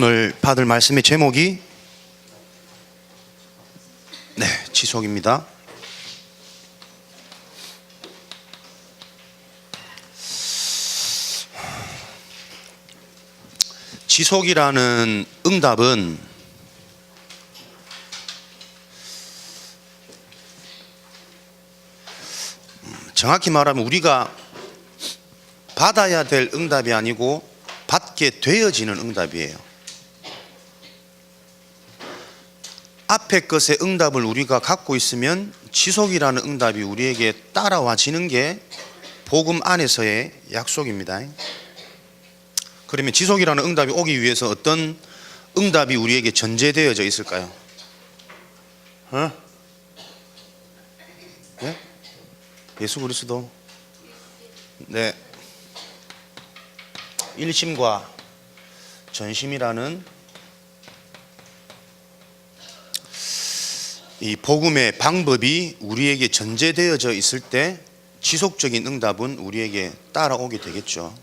오늘 받을 말씀의 제목이 지속입니다. 지속이라는 응답은 정확히 말하면 우리가 받아야 될 응답이 아니고 받게 되어지는 응답이에요. 앞에 것의 응답을 우리가 갖고 있으면 지속이라는 응답이 우리에게 따라와지는 게 복음 안에서의 약속입니다. 그러면 지속이라는 응답이 오기 위해서 어떤 응답이 우리에게 전제되어져 있을까요? 네? 예수 그리스도. 네. 일심과 전심이라는 이 복음의 방법이 우리에게 전제되어져 있을 때 지속적인 응답은 우리에게 따라오게 되겠죠.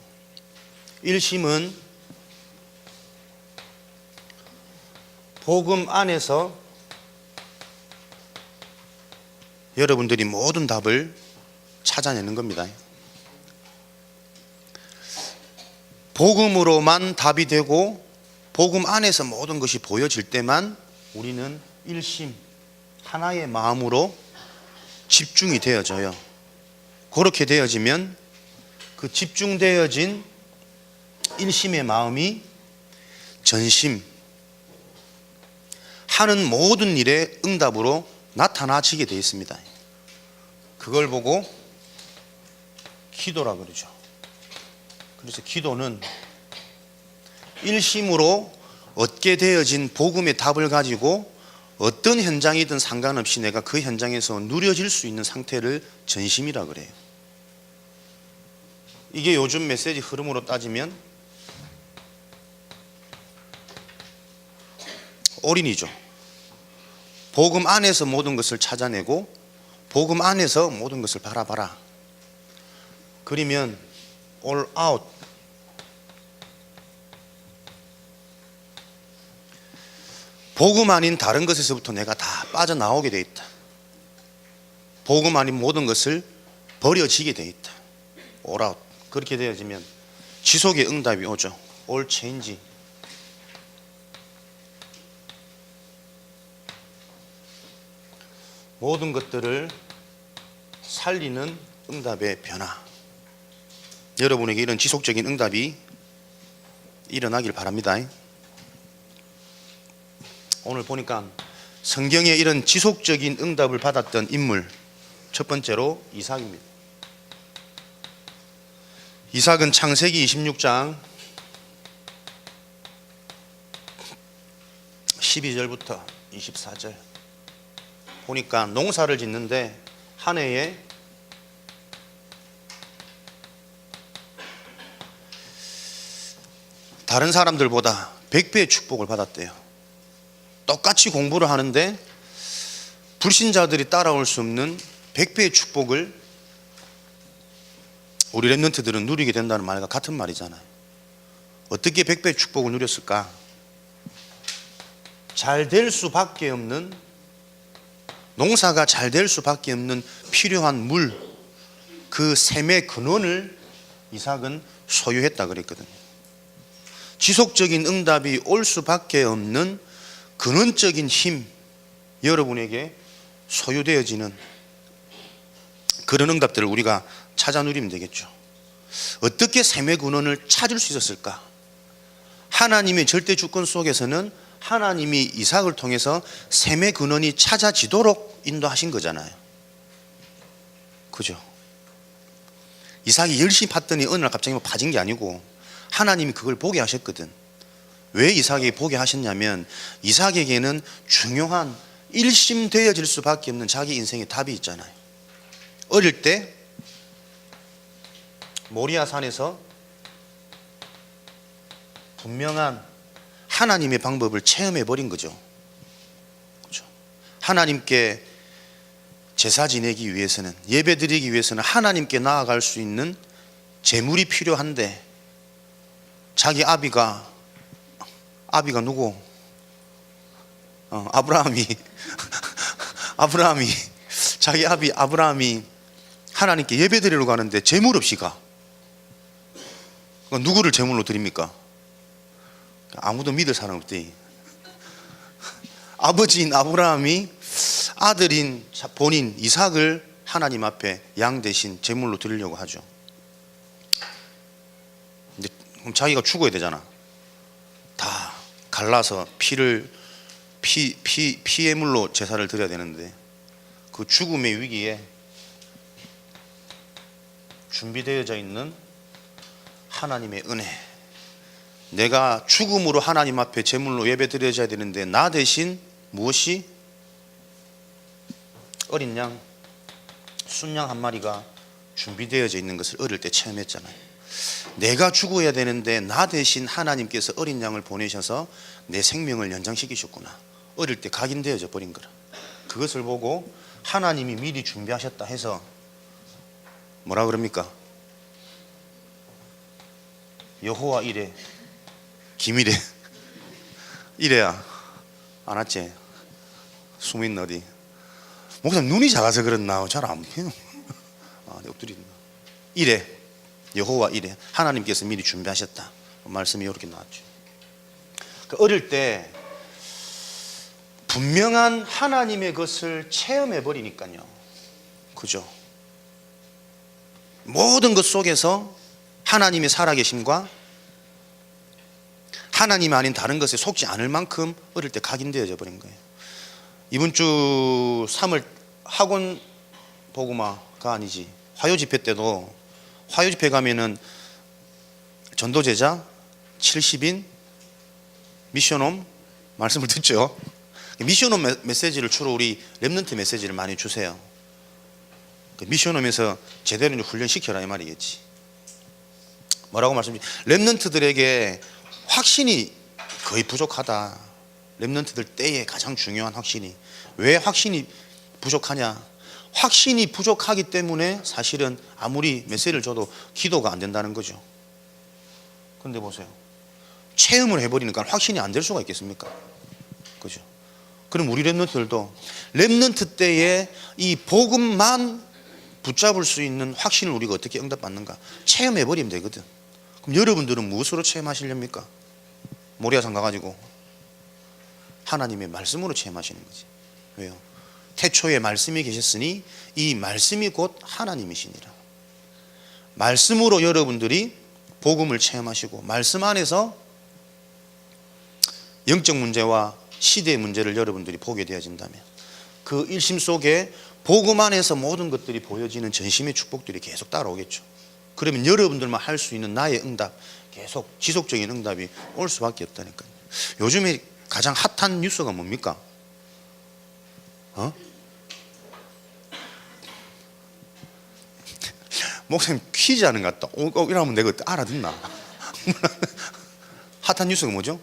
일심은 복음 안에서 여러분들이 모든 답을 찾아내는 겁니다. 복음으로만 답이 되고 복음 안에서 모든 것이 보여질 때만 우리는 일심, 하나의 마음으로 집중이 되어져요. 그렇게 되어지면 그 집중되어진 일심의 마음이 전심, 하는 모든 일의 응답으로 나타나지게 되어 있습니다. 그걸 보고 기도라 그러죠. 그래서 기도는 일심으로 얻게 되어진 복음의 답을 가지고 어떤 현장이든 상관없이 내가 그 현장에서 누려질 수 있는 상태를 전심이라 그래요. 이게 요즘 메시지 흐름으로 따지면 올인이죠. 복음 안에서 모든 것을 찾아내고 복음 안에서 모든 것을 바라봐라. 그러면 all out, 복음 아닌 다른 것에서부터 내가 다 빠져나오게 돼 있다. 복음 아닌 모든 것을 버려지게 돼 있다. all out. 그렇게 되어지면 지속의 응답이 오죠. all change. 모든 것들을 살리는 응답의 변화. 여러분에게 이런 지속적인 응답이 일어나길 바랍니다. 오늘 보니까 성경에 이런 지속적인 응답을 받았던 인물, 첫 번째로 이삭입니다. 이삭은 창세기 26장 12절부터 24절 보니까 농사를 짓는데 한 해에 다른 사람들보다 100배의 축복을 받았대요. 똑같이 공부를 하는데 불신자들이 따라올 수 없는 100배의 축복을 우리 랩런트들은 누리게 된다는 말과 같은 말이잖아요. 어떻게 100배의 축복을 누렸을까? 잘 될 수밖에 없는, 농사가 잘 될 수밖에 없는 필요한 물, 그 샘의 근원을 이삭은 소유했다 그랬거든요. 지속적인 응답이 올 수밖에 없는 근원적인 힘, 여러분에게 소유되어지는 그런 응답들을 우리가 찾아 누리면 되겠죠. 어떻게 샘의 근원을 찾을 수 있었을까? 하나님의 절대 주권 속에서는 하나님이 이삭을 통해서 샘의 근원이 찾아지도록 인도하신 거잖아요. 그죠? 이삭이 열심히 팠더니 어느 날 갑자기 파진 게 아니고 하나님이 그걸 보게 하셨거든. 왜 이삭에게 보게 하셨냐면 이삭에게는 중요한 일심되어질 수밖에 없는 자기 인생의 답이 있잖아요. 어릴 때 모리아 산에서 분명한 하나님의 방법을 체험해 버린 거죠. 그렇죠? 하나님께 제사 지내기 위해서는, 예배 드리기 위해서는 하나님께 나아갈 수 있는 재물이 필요한데 자기 아비가 아비가 누구? 아브라함이 아브라함이 자기 아비 아브라함이 하나님께 예배 드리러 가는데 제물 없이 가. 누구를 제물로 드립니까? 아무도 믿을 사람 없대. 아버지인 아브라함이 아들인 본인 이삭을 하나님 앞에 양 대신 제물로 드리려고 하죠. 근데 그럼 자기가 죽어야 되잖아. 다 갈라서 피해물로 제사를 드려야 되는데 그 죽음의 위기에 준비되어져 있는 하나님의 은혜, 내가 죽음으로 하나님 앞에 제물로 예배 드려야 되는데 나 대신 무엇이? 어린 양, 순양 한 마리가 준비되어져 있는 것을 어릴 때 체험했잖아요. 내가 죽어야 되는데 나 대신 하나님께서 어린 양을 보내셔서 내 생명을 연장시키셨구나. 어릴 때 각인되어져 버린 거라. 그것을 보고 하나님이 미리 준비하셨다 해서 뭐라 그럽니까? 여호와 이래 기밀에 이래야 안 왔지? 숨있는 어디? 목사님 눈이 작아서 그렇나? 잘 안 보여요. 내 엎드린다. 이래 여호와 이래 하나님께서 미리 준비하셨다. 말씀이 이렇게 나왔죠. 어릴 때 분명한 하나님의 것을 체험해 버리니까요. 그죠? 모든 것 속에서 하나님의 살아계심과 하나님 아닌 다른 것에 속지 않을 만큼 어릴 때 각인되어져 버린 거예요. 이번 주 3월 학원 복음화가 아니지 화요집회 때도 화요집회 가면은 전도제자 70인 미션홈 말씀을 듣죠. 미션홈 메시지를 주로 우리 렘넌트 메시지를 많이 주세요. 미션홈에서 제대로 훈련시켜라 이 말이겠지. 뭐라고 말씀드리지? 렘넌트들에게 확신이 거의 부족하다. 렘넌트들 때에 가장 중요한 확신이. 왜 확신이 부족하냐? 확신이 부족하기 때문에 사실은 아무리 메시지를 줘도 기도가 안 된다는 거죠. 근데 보세요, 체험을 해버리니까 확신이 안 될 수가 있겠습니까? 그죠? 그럼 우리 렘넌트들도 렘넌트 때에 이 복음만 붙잡을 수 있는 확신을 우리가 어떻게 응답받는가 체험해버리면 되거든. 그럼 여러분들은 무엇으로 체험하시렵니까? 모리아산 가가지고 하나님의 말씀으로 체험하시는 거지. 왜요? 태초에 말씀이 계셨으니 이 말씀이 곧 하나님이시니라. 말씀으로 여러분들이 복음을 체험하시고 말씀 안에서 영적 문제와 시대의 문제를 여러분들이 보게 되어진다면 그 일심 속에 복음 안에서 모든 것들이 보여지는 전심의 축복들이 계속 따라오겠죠. 그러면 여러분들만 할 수 있는 나의 응답, 계속 지속적인 응답이 올 수밖에 없다니까요. 요즘에 가장 핫한 뉴스가 뭡니까? 목사님 퀴즈 하는 것 같다. 이러면 내가 알아듣나? 핫한 뉴스가 뭐죠?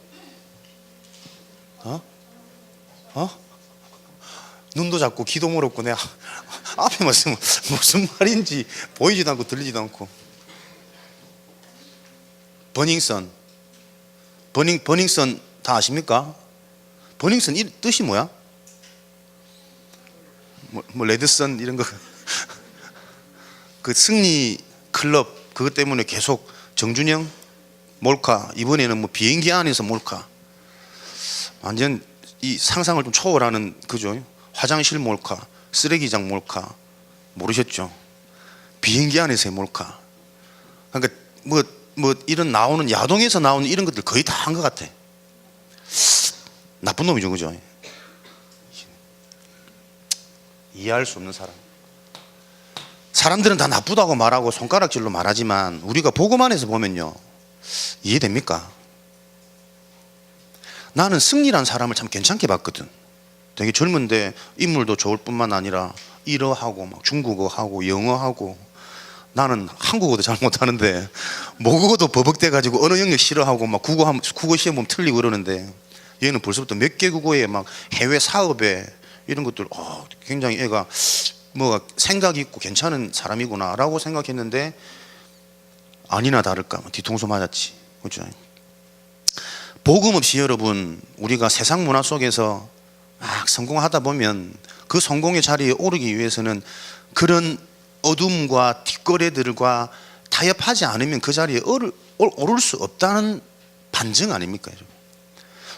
눈도 잡고 귀도 멀었고 내가 앞에 말씀은 무슨 말인지 보이지도 않고 들리지도 않고. 버닝썬 다 아십니까? 버닝썬 뜻이 뭐야? 뭐 레드선 이런 거 그 승리 클럽 그것 때문에 계속 정준영 몰카, 이번에는 뭐 비행기 안에서 몰카, 완전 이 상상을 좀 초월하는 그죠? 화장실 몰카, 쓰레기장 몰카, 모르셨죠? 비행기 안에서의 몰카. 그러니까 뭐 이런 나오는 야동에서 나오는 이런 것들 거의 다 한 것 같아. 나쁜 놈이죠, 그죠? 이해할 수 없는 사람. 사람들은 다 나쁘다고 말하고 손가락질로 말하지만 우리가 복음 안에서 보면요, 이해됩니까? 나는 승리란 사람을 참 괜찮게 봤거든. 되게 젊은데 인물도 좋을 뿐만 아니라 일어하고 막 중국어하고 영어하고, 나는 한국어도 잘 못하는데 모국어도 버벅대가지고 언어 영역 싫어하고 막 국어 시험 보면 틀리고 그러는데, 얘는 벌써부터 몇 개 국어에 막 해외 사업에 이런 것들 굉장히 애가 뭐가 생각이 있고 괜찮은 사람이구나 라고 생각했는데 아니나 다를까 뒤통수 맞았지. 그렇죠? 복음 없이 여러분 우리가 세상 문화 속에서 막 성공하다 보면 그 성공의 자리에 오르기 위해서는 그런 어둠과 뒷거래들과 타협하지 않으면 그 자리에 오를 수 없다는 반증 아닙니까?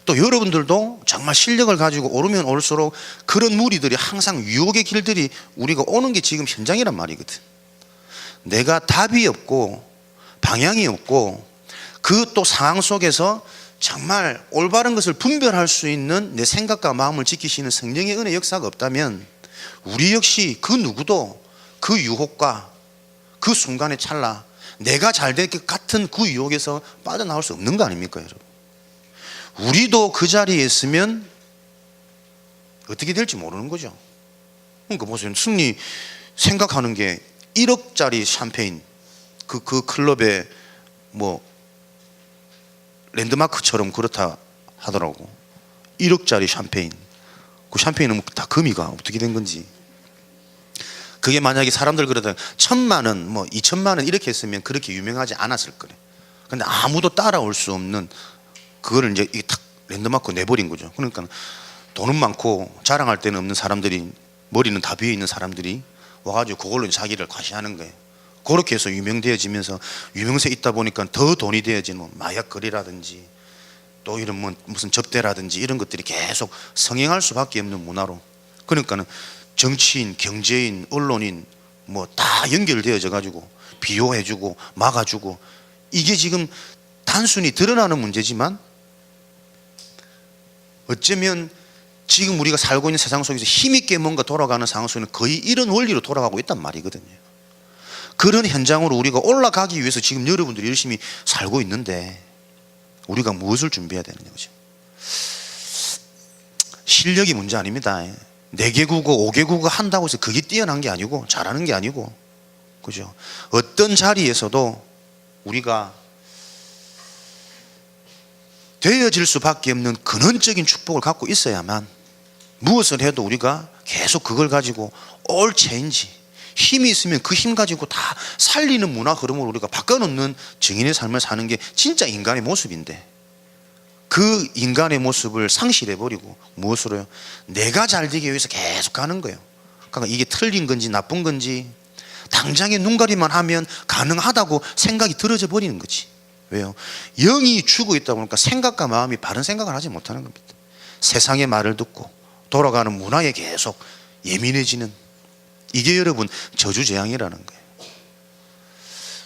또 여러분들도 정말 실력을 가지고 오르면 올수록 그런 무리들이 항상 유혹의 길들이 우리가 오는 게 지금 현장이란 말이거든. 내가 답이 없고 방향이 없고 그 또 상황 속에서 정말 올바른 것을 분별할 수 있는 내 생각과 마음을 지키시는 성령의 은혜 역사가 없다면 우리 역시 그 누구도 그 유혹과 그 순간의 찰나 내가 잘 될 것 같은 그 유혹에서 빠져나올 수 없는 거 아닙니까 여러분? 우리도 그 자리에 있으면 어떻게 될지 모르는 거죠. 그러니까 보세요. 승리 생각하는 게 1억짜리 샴페인 그 클럽에 뭐 랜드마크처럼 그렇다 하더라고. 1억짜리 샴페인. 그 샴페인은 다 금이가 어떻게 된 건지. 그게 만약에 사람들 그러다 1,000만 원, 뭐 2,000만 원 이렇게 했으면 그렇게 유명하지 않았을 거래. 근데 아무도 따라올 수 없는 그거를 이제 탁 랜드마크 내버린 거죠. 그러니까 돈은 많고 자랑할 데는 없는 사람들이, 머리는 다 비어 있는 사람들이 와가지고 그걸로 자기를 과시하는 거예요. 그렇게 해서 유명되어지면서 유명세 있다 보니까 더 돈이 되어지는 뭐 마약거리라든지 또 이런 뭐 무슨 접대라든지 이런 것들이 계속 성행할 수밖에 없는 문화로. 그러니까는 정치인, 경제인, 언론인 뭐 다 연결되어져 가지고 비호해주고 막아주고, 이게 지금 단순히 드러나는 문제지만 어쩌면 지금 우리가 살고 있는 세상 속에서 힘있게 뭔가 돌아가는 상황 속에는 거의 이런 원리로 돌아가고 있단 말이거든요. 그런 현장으로 우리가 올라가기 위해서 지금 여러분들이 열심히 살고 있는데 우리가 무엇을 준비해야 되느냐 거죠. 실력이 문제 아닙니다. 4개 국어, 5개 국어 한다고 해서 그게 뛰어난 게 아니고 잘하는 게 아니고, 그죠? 어떤 자리에서도 우리가 되어질 수밖에 없는 근원적인 축복을 갖고 있어야만 무엇을 해도 우리가 계속 그걸 가지고 all change, 힘이 있으면 그 힘 가지고 다 살리는 문화 흐름으로 우리가 바꿔놓는 증인의 삶을 사는 게 진짜 인간의 모습인데, 그 인간의 모습을 상실해버리고 무엇으로요? 내가 잘 되기 위해서 계속 가는 거예요. 그러니까 이게 틀린 건지 나쁜 건지 당장에 눈가리만 하면 가능하다고 생각이 들어져 버리는 거지. 왜요? 영이 죽어 있다 보니까 생각과 마음이 바른 생각을 하지 못하는 겁니다. 세상의 말을 듣고 돌아가는 문화에 계속 예민해지는, 이게 여러분 저주재앙이라는 거예요.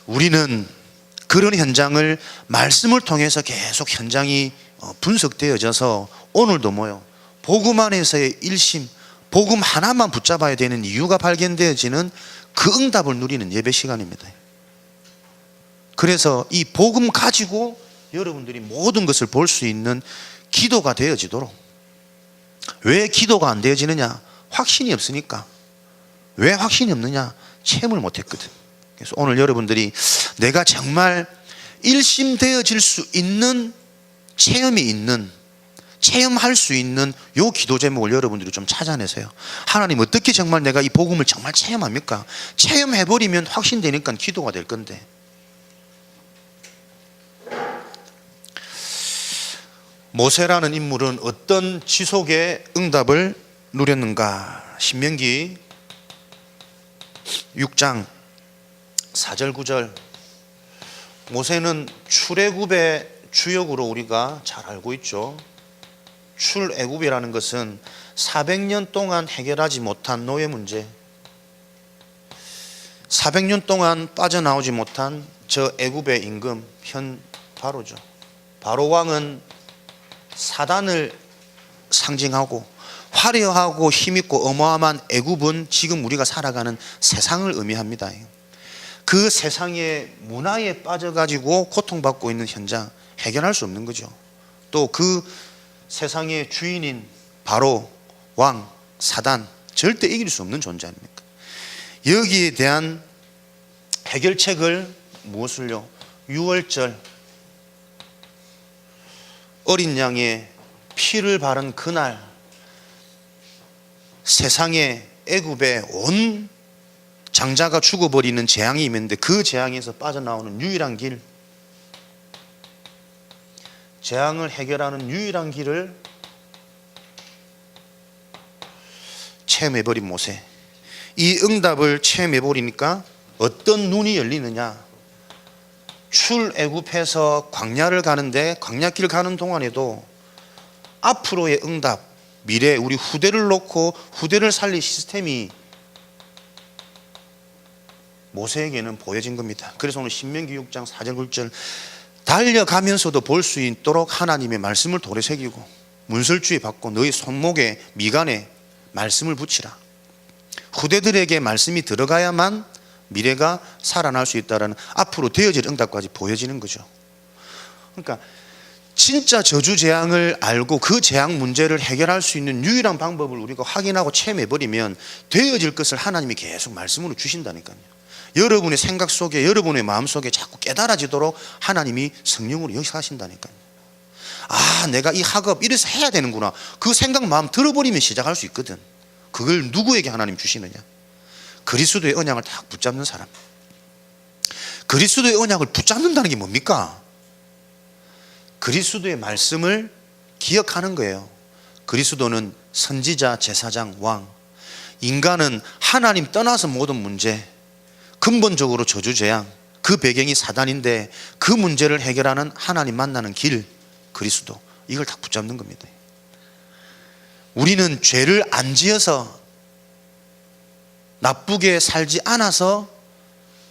우리는 그런 현장을 말씀을 통해서 계속 현장이 분석되어져서 오늘도 뭐요? 복음 안에서의 일심, 복음 하나만 붙잡아야 되는 이유가 발견되어지는 그 응답을 누리는 예배 시간입니다. 그래서 이 복음 가지고 여러분들이 모든 것을 볼 수 있는 기도가 되어지도록. 왜 기도가 안 되어지느냐? 확신이 없으니까. 왜 확신이 없느냐? 체험을 못했거든. 그래서 오늘 여러분들이 내가 정말 일심되어질 수 있는 체험이 있는, 체험할 수 있는 요 기도 제목을 여러분들이 좀 찾아내세요. 하나님 어떻게 정말 내가 이 복음을 정말 체험합니까? 체험해버리면 확신되니까 기도가 될 건데. 모세라는 인물은 어떤 지속의 응답을 누렸는가? 신명기 6장 4절 9절. 모세는 출애굽의 주역으로 우리가 잘 알고 있죠. 출애굽이라는 것은 400년 동안 해결하지 못한 노예 문제, 400년 동안 빠져나오지 못한 저 애굽의 임금 현 바로죠. 바로 왕은 사단을 상징하고 화려하고 힘있고 어마어마한 애굽은 지금 우리가 살아가는 세상을 의미합니다. 그 세상의 문화에 빠져가지고 고통받고 있는 현장, 해결할 수 없는 거죠. 또 그 세상의 주인인 바로 왕 사단, 절대 이길 수 없는 존재 아닙니까? 여기에 대한 해결책을 무엇을요? 6월절 어린 양의 피를 바른 그날, 세상에 애굽에 온 장자가 죽어버리는 재앙이 있는데 그 재앙에서 빠져나오는 유일한 길, 재앙을 해결하는 유일한 길을 체험해버린 모세. 이 응답을 체험해버리니까 어떤 눈이 열리느냐. 출애굽해서 광야를 가는데 광야길 가는 동안에도 앞으로의 응답, 미래, 우리 후대를 놓고 후대를 살릴 시스템이 모세에게는 보여진 겁니다. 그래서 오늘 신명기 6장 4절 9절 달려가면서도 볼 수 있도록 하나님의 말씀을 돌에 새기고 문설주에 받고 너희 손목에 미간에 말씀을 붙이라. 후대들에게 말씀이 들어가야만 미래가 살아날 수 있다는 앞으로 되어질 응답까지 보여지는 거죠. 그러니까 진짜 저주 재앙을 알고 그 재앙 문제를 해결할 수 있는 유일한 방법을 우리가 확인하고 체험해버리면 되어질 것을 하나님이 계속 말씀으로 주신다니까요. 여러분의 생각 속에, 여러분의 마음 속에 자꾸 깨달아지도록 하나님이 성령으로 역사하신다니까요. 아, 내가 이 학업 이래서 해야 되는구나. 그 생각 마음 들어버리면 시작할 수 있거든. 그걸 누구에게 하나님 주시느냐? 그리스도의 언약을 딱 붙잡는 사람. 그리스도의 언약을 붙잡는다는 게 뭡니까? 그리스도의 말씀을 기억하는 거예요. 그리스도는 선지자, 제사장, 왕. 인간은 하나님 떠나서 모든 문제, 근본적으로 저주 재앙, 그 배경이 사단인데 그 문제를 해결하는 하나님 만나는 길, 그리스도. 이걸 딱 붙잡는 겁니다. 우리는 죄를 안 지어서 나쁘게 살지 않아서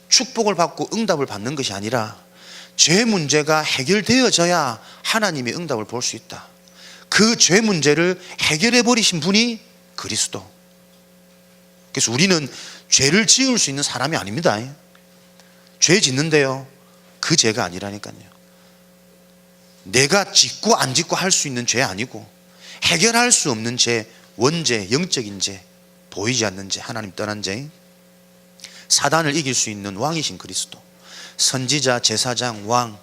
축복을 받고 응답을 받는 것이 아니라 죄 문제가 해결되어져야 하나님의 응답을 볼 수 있다. 그 죄 문제를 해결해 버리신 분이 그리스도. 그래서 우리는 죄를 지을 수 있는 사람이 아닙니다. 죄 짓는데요, 그 죄가 아니라니까요. 내가 짓고 안 짓고 할 수 있는 죄 아니고 해결할 수 없는 죄, 원죄, 영적인 죄, 보이지 않는 죄, 하나님 떠난 죄, 사단을 이길 수 있는 왕이신 그리스도, 선지자, 제사장, 왕,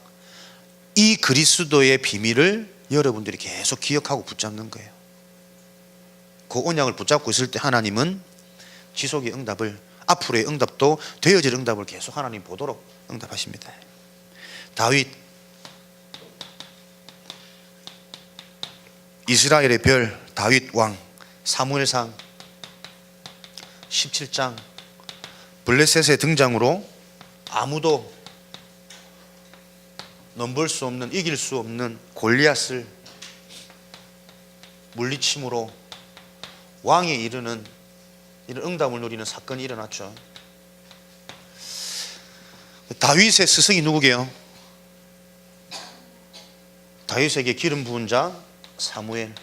이 그리스도의 비밀을 여러분들이 계속 기억하고 붙잡는 거예요. 그 언약을 붙잡고 있을 때 하나님은 지속의 응답을, 앞으로의 응답도 되어질 응답을 계속 하나님 보도록 응답하십니다. 다윗, 이스라엘의 별 다윗 왕, 사무엘상 17장 블레셋의 등장으로 아무도 넘볼 수 없는, 이길 수 없는 골리앗을 물리침으로 왕에 이르는 이런 응답을 누리는 사건이 일어났죠. 다윗의 스승이 누구게요? 다윗에게 기름 부은 자 사무엘.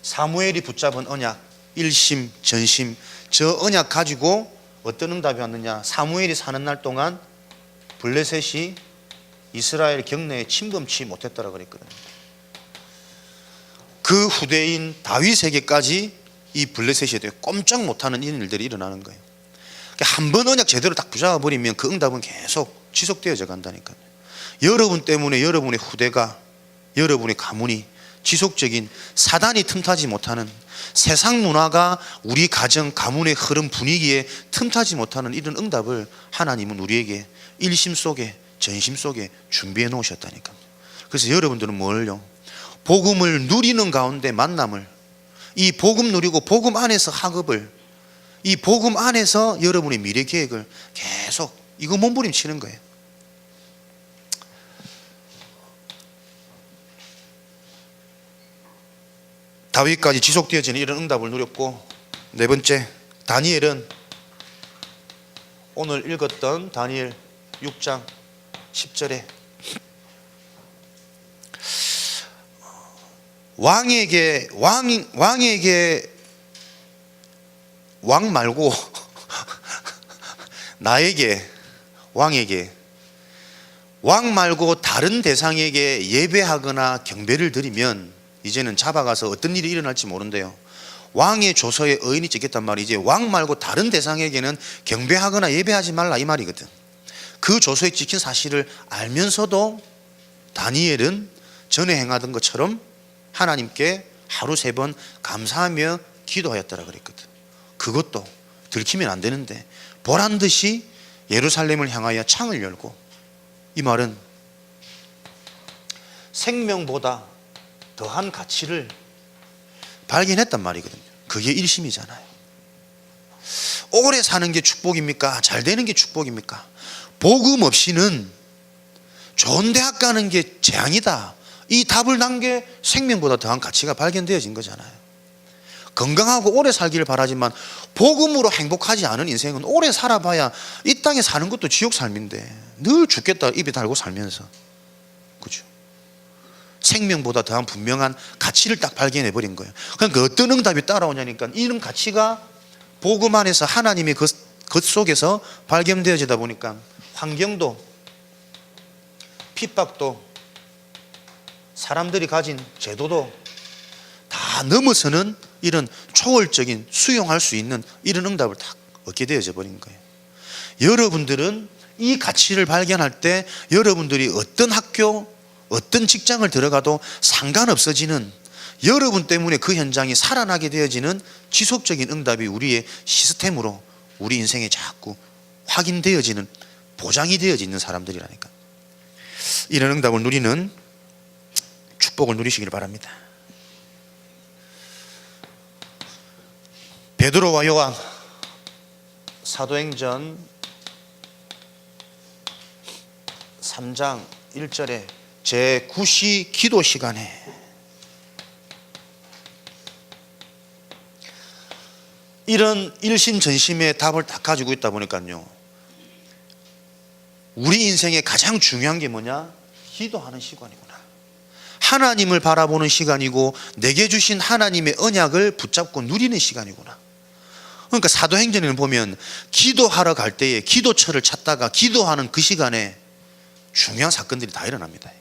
사무엘이 붙잡은 언약, 일심 전심, 저 언약 가지고 어떤 응답이 왔느냐? 사무엘이 사는 날 동안 블레셋이 이스라엘 경내에 침범치 못했다라 그랬거든요. 그 후대인 다윗에게까지 이 블레셋에 대해 꼼짝 못하는 이런 일들이 일어나는 거예요. 한 번 언약 제대로 딱 붙잡아 버리면 그 응답은 계속 지속되어져 간다니까요. 여러분 때문에 여러분의 후대가, 여러분의 가문이 지속적인, 사단이 틈타지 못하는, 세상 문화가 우리 가정, 가문의 흐름, 분위기에 틈타지 못하는 이런 응답을 하나님은 우리에게 일심 속에, 전심 속에 준비해 놓으셨다니까요. 그래서 여러분들은 뭘요? 복음을 누리는 가운데 만남을, 이 복음 누리고 복음 안에서 학업을, 이 복음 안에서 여러분의 미래 계획을 계속 이거 몸부림치는 거예요. 다윗까지 지속되어지는 이런 응답을 누렸고, 네 번째, 다니엘은 오늘 읽었던 다니엘 6장 10절에 왕에게 왕 말고 나에게, 왕 말고 다른 대상에게 예배하거나 경배를 드리면 이제는 잡아가서 어떤 일이 일어날지 모른대요. 왕의 조서에 의인이 찍혔단 말이, 이제 왕 말고 다른 대상에게는 경배하거나 예배하지 말라 이 말이거든. 그 조서에 찍힌 사실을 알면서도 다니엘은 전에 행하던 것처럼 하나님께 하루 3번 감사하며 기도하였다라 그랬거든. 그것도 들키면 안 되는데 보란 듯이 예루살렘을 향하여 창을 열고, 이 말은 생명보다 더한 가치를 발견했단 말이거든요. 그게 일심이잖아요. 오래 사는 게 축복입니까? 잘 되는 게 축복입니까? 복음 없이는 좋은 대학 가는 게 재앙이다. 이 답을 난 게 생명보다 더한 가치가 발견되어진 거잖아요. 건강하고 오래 살기를 바라지만 복음으로 행복하지 않은 인생은 오래 살아봐야 이 땅에 사는 것도 지옥 삶인데 늘 죽겠다 입에 달고 살면서, 그죠? 생명보다 더한 분명한 가치를 딱 발견해 버린 거예요. 그러니까 어떤 응답이 따라오냐니까 이런 가치가 복음 안에서 하나님의 것 속에서 발견되어지다 보니까 환경도 핍박도 사람들이 가진 제도도 다 넘어서는 이런 초월적인 수용할 수 있는 이런 응답을 딱 얻게 되어져 버린 거예요. 여러분들은 이 가치를 발견할 때 여러분들이 어떤 학교, 어떤 직장을 들어가도 상관없어지는, 여러분 때문에 그 현장이 살아나게 되어지는 지속적인 응답이 우리의 시스템으로 우리 인생에 자꾸 확인되어지는, 보장이 되어지는 사람들이라니까. 이런 응답을 누리는 축복을 누리시길 바랍니다. 베드로와 요한 사도행전 3장 1절에 제9시 기도 시간에 이런 일심전심의 답을 딱 가지고 있다 보니까요, 우리 인생에 가장 중요한 게 뭐냐? 기도하는 시간이구나. 하나님을 바라보는 시간이고 내게 주신 하나님의 언약을 붙잡고 누리는 시간이구나. 그러니까 사도행전에는 보면 기도하러 갈 때에 기도처를 찾다가 기도하는 그 시간에 중요한 사건들이 다 일어납니다.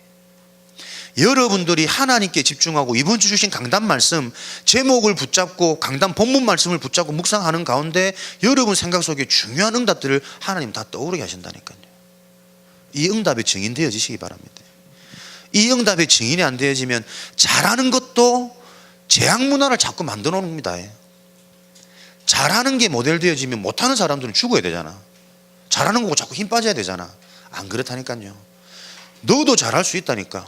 여러분들이 하나님께 집중하고 이번 주 주신 강단 말씀 제목을 붙잡고 강단 본문 말씀을 붙잡고 묵상하는 가운데 여러분 생각 속에 중요한 응답들을 하나님 다 떠오르게 하신다니까요. 이 응답에 증인되어지시기 바랍니다. 이 응답에 증인이 안 되어지면 잘하는 것도 재앙 문화를 자꾸 만들어 놓습니다. 잘하는 게 모델 되어지면 못하는 사람들은 죽어야 되잖아. 잘하는 거고 자꾸 힘 빠져야 되잖아. 안 그렇다니까요. 너도 잘할 수 있다니까.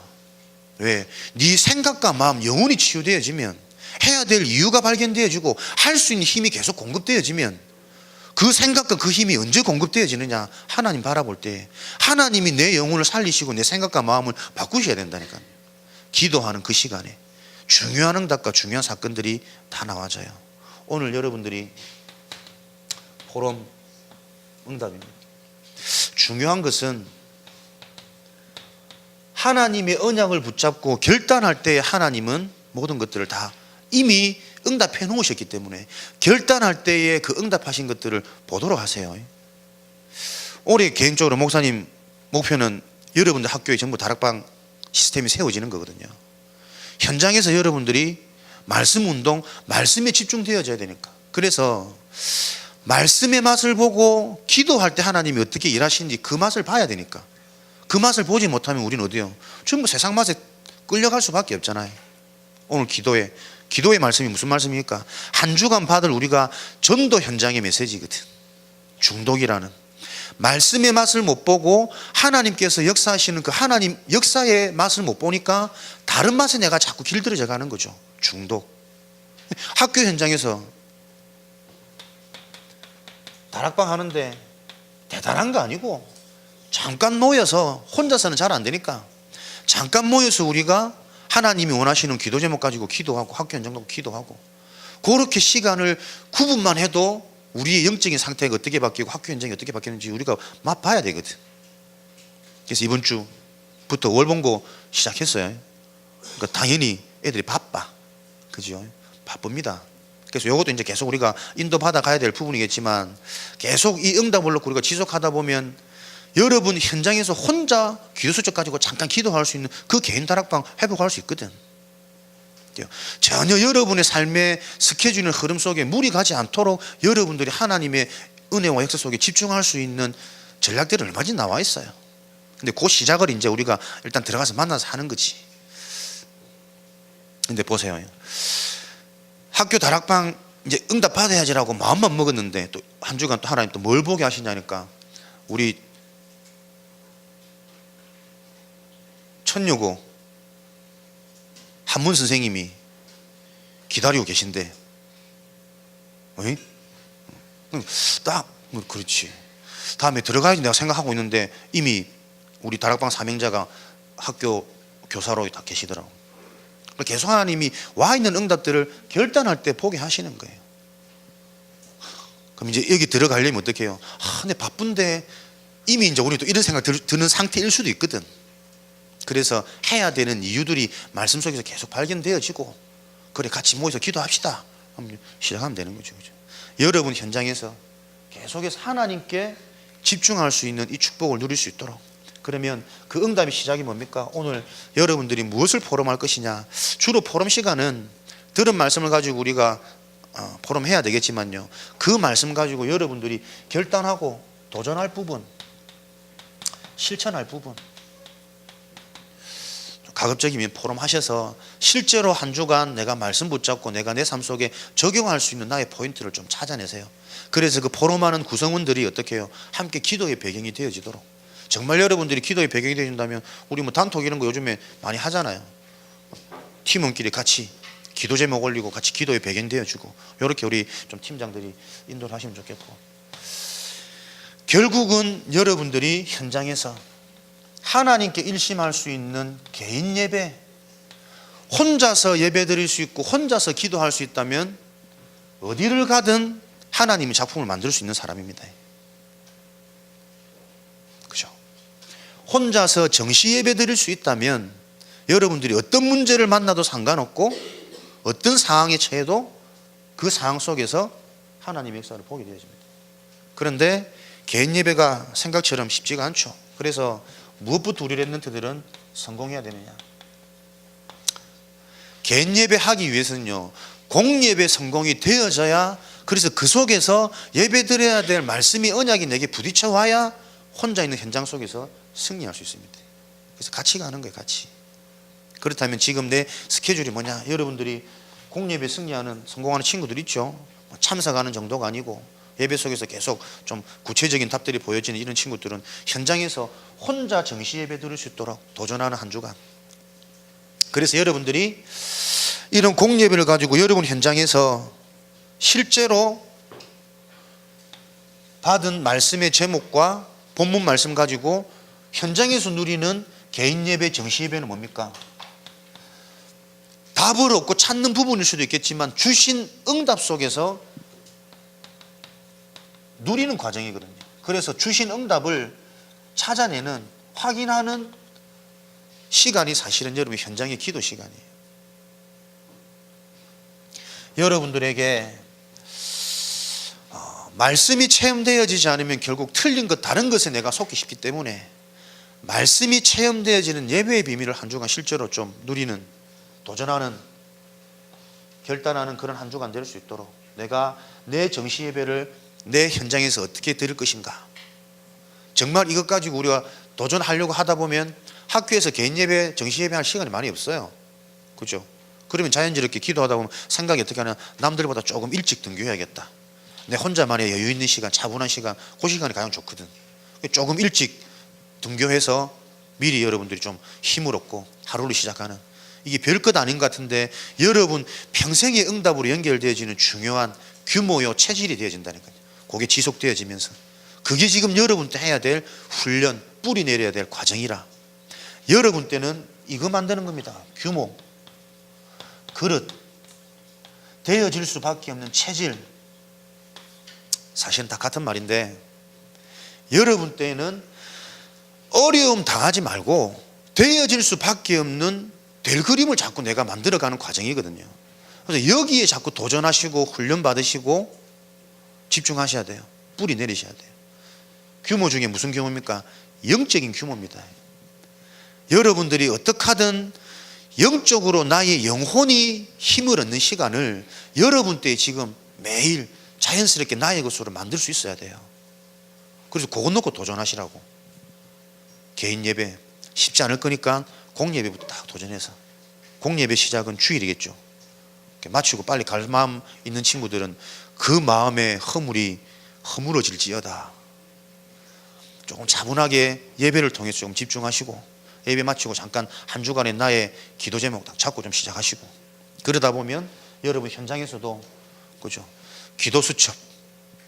왜? 네 생각과 마음 영혼이 치유되어지면, 해야 될 이유가 발견되어지고 할 수 있는 힘이 계속 공급되어지면, 그 생각과 그 힘이 언제 공급되어지느냐? 하나님 바라볼 때 하나님이 내 영혼을 살리시고 내 생각과 마음을 바꾸셔야 된다니까요. 기도하는 그 시간에 중요한 응답과 중요한 사건들이 다 나와져요. 오늘 여러분들이 포럼 응답입니다. 중요한 것은 하나님의 언약을 붙잡고 결단할 때 하나님은 모든 것들을 다 이미 응답해 놓으셨기 때문에 결단할 때에 그 응답하신 것들을 보도록 하세요. 올해 개인적으로 목사님 목표는 여러분들 학교에 전부 다락방 시스템이 세워지는 거거든요. 현장에서 여러분들이 말씀 운동, 말씀에 집중되어져야 되니까. 그래서 말씀의 맛을 보고 기도할 때 하나님이 어떻게 일하시는지 그 맛을 봐야 되니까. 그 맛을 보지 못하면 우리는 어디요? 전부 세상 맛에 끌려갈 수밖에 없잖아요. 오늘 기도의 말씀이 무슨 말씀입니까? 한 주간 받을 우리가 전도 현장의 메시지거든. 중독이라는 말씀의 맛을 못 보고 하나님께서 역사하시는 그 하나님 역사의 맛을 못 보니까 다른 맛에 내가 자꾸 길들여져 가는 거죠. 중독. 학교 현장에서 다락방 하는데 대단한 거 아니고 잠깐 모여서, 혼자서는 잘 안 되니까 잠깐 모여서 우리가 하나님이 원하시는 기도 제목 가지고 기도하고 학교 현장 가고 기도하고, 그렇게 시간을 9분만 해도 우리의 영적인 상태가 어떻게 바뀌고 학교 현장이 어떻게 바뀌는지 우리가 맛봐야 되거든. 그래서 이번 주부터 월봉고 시작했어요. 그러니까 당연히 애들이 바빠. 그죠? 바쁩니다. 그래서 이것도 이제 계속 우리가 인도받아 가야 될 부분이겠지만 계속 이 응답을 놓고 우리가 지속하다 보면 여러분 현장에서 혼자 기도 수첩 가지고 잠깐 기도할 수 있는 그 개인 다락방 회복할 수 있거든. 전혀 여러분의 삶의 스케줄의 흐름 속에 무리 가지 않도록 여러분들이 하나님의 은혜와 역사 속에 집중할 수 있는 전략들이 얼마든지 나와 있어요. 근데 그 시작을 이제 우리가 일단 들어가서 만나서 하는 거지. 근데 보세요. 학교 다락방 이제 응답 받아야지라고 마음만 먹었는데 또 한 주간 또 하나님 또 뭘 보게 하시냐니까, 우리 천여고 한문 선생님이 기다리고 계신데, 어이? 딱 그렇지. 다음에 들어가야지 내가 생각하고 있는데 이미 우리 다락방 사명자가 학교 교사로 다 계시더라고. 계속 하나님이 와 있는 응답들을 결단할 때 보게 하시는 거예요. 그럼 이제 여기 들어가려면 어떻게 해요? 근데 바쁜데, 이미 이제 우리 또 이런 생각 드는 상태일 수도 있거든. 그래서 해야 되는 이유들이 말씀 속에서 계속 발견되어지고, 그래 같이 모여서 기도합시다 하면 시작하면 되는 거죠. 그죠? 여러분 현장에서 계속해서 하나님께 집중할 수 있는 이 축복을 누릴 수 있도록, 그러면 그 응답의 시작이 뭡니까? 오늘 여러분들이 무엇을 포럼할 것이냐. 주로 포럼 시간은 들은 말씀을 가지고 우리가 포럼해야 되겠지만요, 그 말씀 가지고 여러분들이 결단하고 도전할 부분, 실천할 부분, 가급적이면 포럼 하셔서 실제로 한 주간 내가 말씀 붙잡고 내가 내 삶 속에 적용할 수 있는 나의 포인트를 좀 찾아내세요. 그래서 그 포럼하는 구성원들이 어떻게 해요? 함께 기도의 배경이 되어지도록. 정말 여러분들이 기도의 배경이 되어진다면, 우리 뭐 단톡 이런 거 요즘에 많이 하잖아요. 팀원끼리 같이 기도 제목 올리고 같이 기도의 배경 되어주고, 이렇게 우리 좀 팀장들이 인도를 하시면 좋겠고, 결국은 여러분들이 현장에서 하나님께 일심할 수 있는 개인 예배, 혼자서 예배 드릴 수 있고 혼자서 기도할 수 있다면 어디를 가든 하나님이 작품을 만들 수 있는 사람입니다. 그죠? 혼자서 정시 예배 드릴 수 있다면 여러분들이 어떤 문제를 만나도 상관없고 어떤 상황에 처해도 그 상황 속에서 하나님의 역사를 보게 되어집니다. 그런데 개인 예배가 생각처럼 쉽지가 않죠. 그래서 무엇부터 우리 랩런트들은 성공해야 되느냐? 개인 예배 하기 위해서는요, 공예배 성공이 되어져야, 그래서 그 속에서 예배 드려야 될 말씀이, 언약이 내게 부딪혀 와야 혼자 있는 현장 속에서 승리할 수 있습니다. 그래서 같이 가는 거예요, 같이. 그렇다면 지금 내 스케줄이 뭐냐? 여러분들이 공예배 승리하는, 성공하는 친구들 있죠. 참석하는 정도가 아니고 예배 속에서 계속 좀 구체적인 답들이 보여지는 이런 친구들은 현장에서 혼자 정시 예배 드릴 수 있도록 도전하는 한 주간. 그래서 여러분들이 이런 공예배를 가지고 여러분 현장에서 실제로 받은 말씀의 제목과 본문 말씀 가지고 현장에서 누리는 개인 예배, 정시 예배는 뭡니까? 답을 얻고 찾는 부분일 수도 있겠지만 주신 응답 속에서 누리는 과정이거든요. 그래서 주신 응답을 찾아내는, 확인하는 시간이 사실은 여러분 현장의 기도 시간이에요. 여러분들에게 말씀이 체험되어지지 않으면 결국 틀린 것, 다른 것에 내가 속기 쉽기 때문에 말씀이 체험되어지는 예배의 비밀을 한 주간 실제로 좀 누리는, 도전하는, 결단하는 그런 한 주간 될 수 있도록 내가 내 정시 예배를 내 현장에서 어떻게 드릴 것인가. 정말 이것 가지고 우리가 도전하려고 하다 보면 학교에서 개인 예배, 정시 예배 할 시간이 많이 없어요. 그죠? 그러면 자연스럽게 기도하다 보면 생각이 어떻게 하냐, 남들보다 조금 일찍 등교해야겠다. 내 혼자만의 여유 있는 시간, 차분한 시간, 그 시간이 가장 좋거든. 조금 일찍 등교해서 미리 여러분들이 좀 힘을 얻고 하루를 시작하는, 이게 별것 아닌 것 같은데 여러분 평생의 응답으로 연결되어지는 중요한 규모요, 체질이 되어진다는 거예요. 그게 지속되어지면서 그게 지금 여러분 때 해야 될 훈련, 뿌리 내려야 될 과정이라, 여러분 때는 이거 만드는 겁니다. 규모, 그릇, 되어질 수밖에 없는 체질. 사실은 다 같은 말인데 여러분 때는 어려움 당하지 말고 되어질 수밖에 없는 될 그림을 자꾸 내가 만들어가는 과정이거든요. 그래서 여기에 자꾸 도전하시고 훈련 받으시고 집중하셔야 돼요. 뿌리 내리셔야 돼요. 규모 중에 무슨 규모입니까? 영적인 규모입니다. 여러분들이 어떻게 하든 영적으로 나의 영혼이 힘을 얻는 시간을 여러분 때 지금 매일 자연스럽게 나의 것으로 만들 수 있어야 돼요. 그래서 그것 놓고 도전하시라고. 개인 예배 쉽지 않을 거니까 공예배부터 딱 도전해서, 공예배 시작은 주일이겠죠. 마치고 빨리 갈 마음 있는 친구들은 그 마음의 허물이 허물어질지어다. 조금 차분하게 예배를 통해서 좀 집중하시고, 예배 마치고 잠깐 한 주간의 나의 기도 제목 딱 잡고 좀 시작하시고, 그러다 보면 여러분 현장에서도 그죠, 기도 수첩,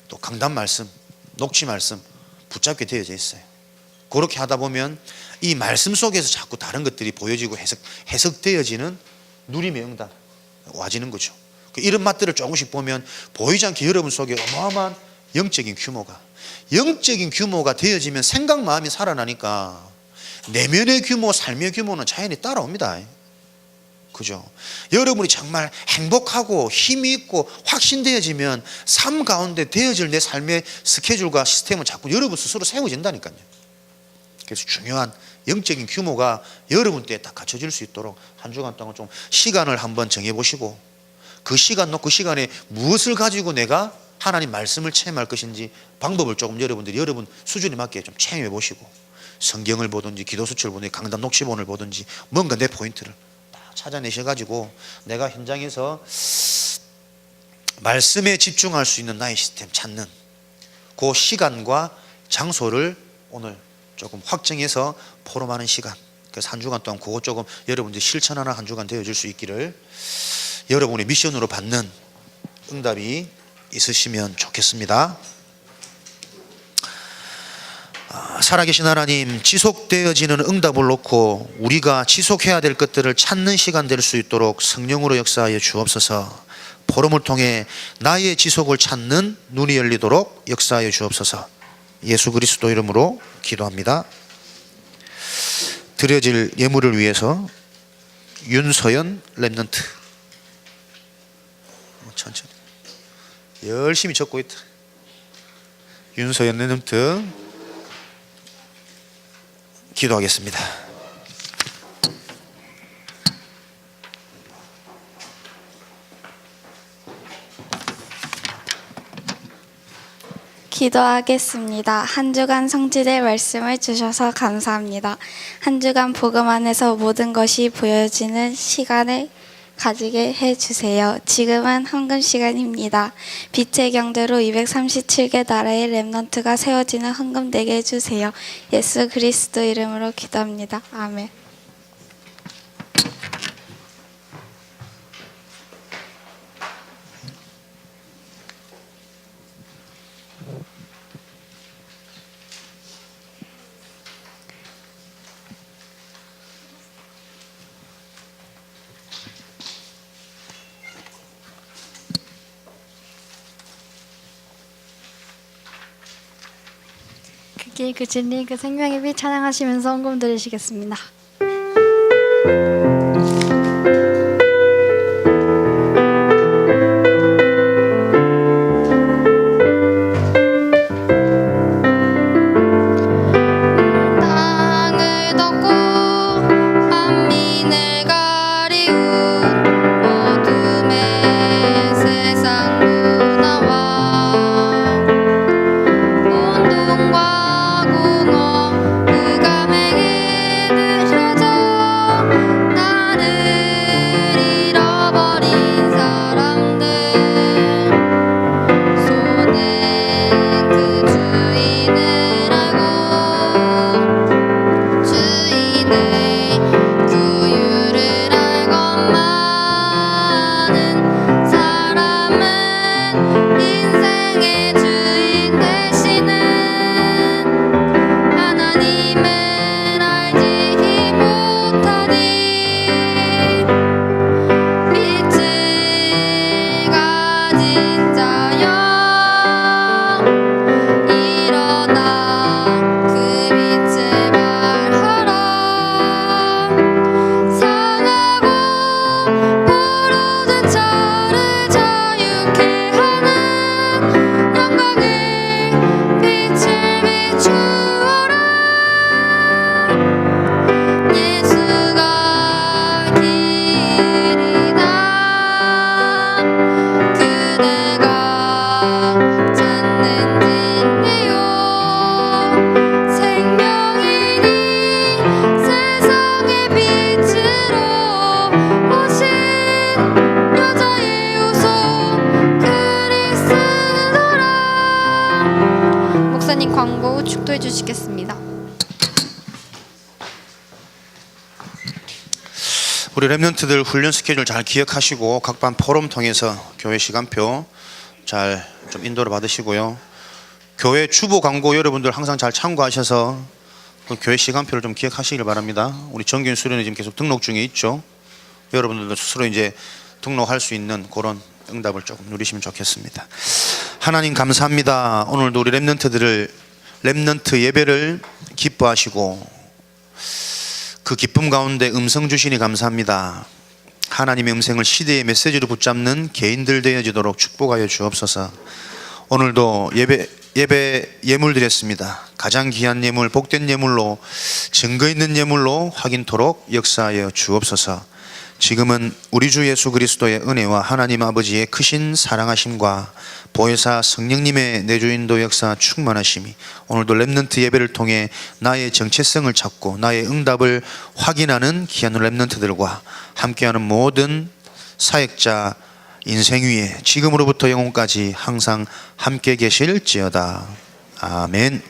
또 강단 말씀, 녹취 말씀 붙잡게 되어져 있어요. 그렇게 하다 보면 이 말씀 속에서 자꾸 다른 것들이 보여지고 해석되어지는 누림의 응답 와지는 거죠. 이런 맛들을 조금씩 보면 보이지 않게 여러분 속에 어마어마한 영적인 규모가 되어지면 생각 마음이 살아나니까 내면의 규모, 삶의 규모는 자연히 따라옵니다. 그죠? 여러분이 정말 행복하고 힘이 있고 확신되어지면 삶 가운데 되어질 내 삶의 스케줄과 시스템은 자꾸 여러분 스스로 세워진다니까요. 그래서 중요한 영적인 규모가 여러분 때에 딱 갖춰질 수 있도록 한 주간 동안 좀 시간을 한번 정해보시고, 그 시간 놓고 그 시간에 무엇을 가지고 내가 하나님 말씀을 체험할 것인지 방법을 조금 여러분들이 여러분 수준에 맞게 좀 체험해 보시고, 성경을 보든지 기도수첩을 보든지 강단 녹취본을 보든지 뭔가 내 포인트를 딱 찾아내셔가지고 내가 현장에서 말씀에 집중할 수 있는 나의 시스템 찾는 그 시간과 장소를 오늘 조금 확정해서 포럼하는 시간, 그래서 한 주간 동안 그거 조금 여러분들이 실천하는 한 주간 되어줄 수 있기를, 여러분의 미션으로 받는 응답이 있으시면 좋겠습니다. 살아계신 하나님, 지속되어지는 응답을 놓고 우리가 지속해야 될 것들을 찾는 시간 될 수 있도록 성령으로 역사하여 주옵소서. 포럼을 통해 나의 지속을 찾는 눈이 열리도록 역사하여 주옵소서. 예수 그리스도 이름으로 기도합니다. 드려질 예물을 위해서 윤서연 랩넌트, 천천히 열심히 적고 있다. 윤서연 랩넌트 기도하겠습니다. 기도하겠습니다. 한 주간 성취될 말씀을 주셔서 감사합니다. 한 주간 복음 안에서 모든 것이 보여지는 시간을 가지게 해주세요. 지금은 헌금 시간입니다. 빛의 경제로 237개 나라의 렘넌트가 세워지는 헌금 되게 해주세요. 예수 그리스도 이름으로 기도합니다. 아멘. 그 진리 그 생명의 빛 찬양하시면서 헌금 드리시겠습니다. 목사님 광고 축도해 주시겠습니다. 우리 랩런트들 훈련 스케줄 잘 기억하시고 각반 포럼 통해서 교회 시간표 잘 좀 인도를 받으시고요. 교회 주보 광고 여러분들 항상 잘 참고하셔서 그 교회 시간표를 좀 기억하시길 바랍니다. 우리 정규 수련회 지금 계속 등록 중에 있죠. 여러분들도 스스로 이제 등록할 수 있는 그런 응답을 조금 누리시면 좋겠습니다. 하나님 감사합니다. 오늘도 우리 랩런트 예배를 기뻐하시고 그 기쁨 가운데 음성 주시니 감사합니다. 하나님의 음성을 시대의 메시지로 붙잡는 개인들 되어지도록 축복하여 주옵소서. 오늘도 예배 예물 드렸습니다. 가장 귀한 예물, 복된 예물로, 증거 있는 예물로 확인토록 역사하여 주옵소서. 지금은 우리 주 예수 그리스도의 은혜와 하나님 아버지의 크신 사랑하심과 보혜사 성령님의 내주인도 역사 충만하심이 오늘도 랩런트 예배를 통해 나의 정체성을 찾고 나의 응답을 확인하는 귀한 랩런트들과 함께하는 모든 사역자 인생 위에 지금으로부터 영원까지 항상 함께 계실지어다. 아멘.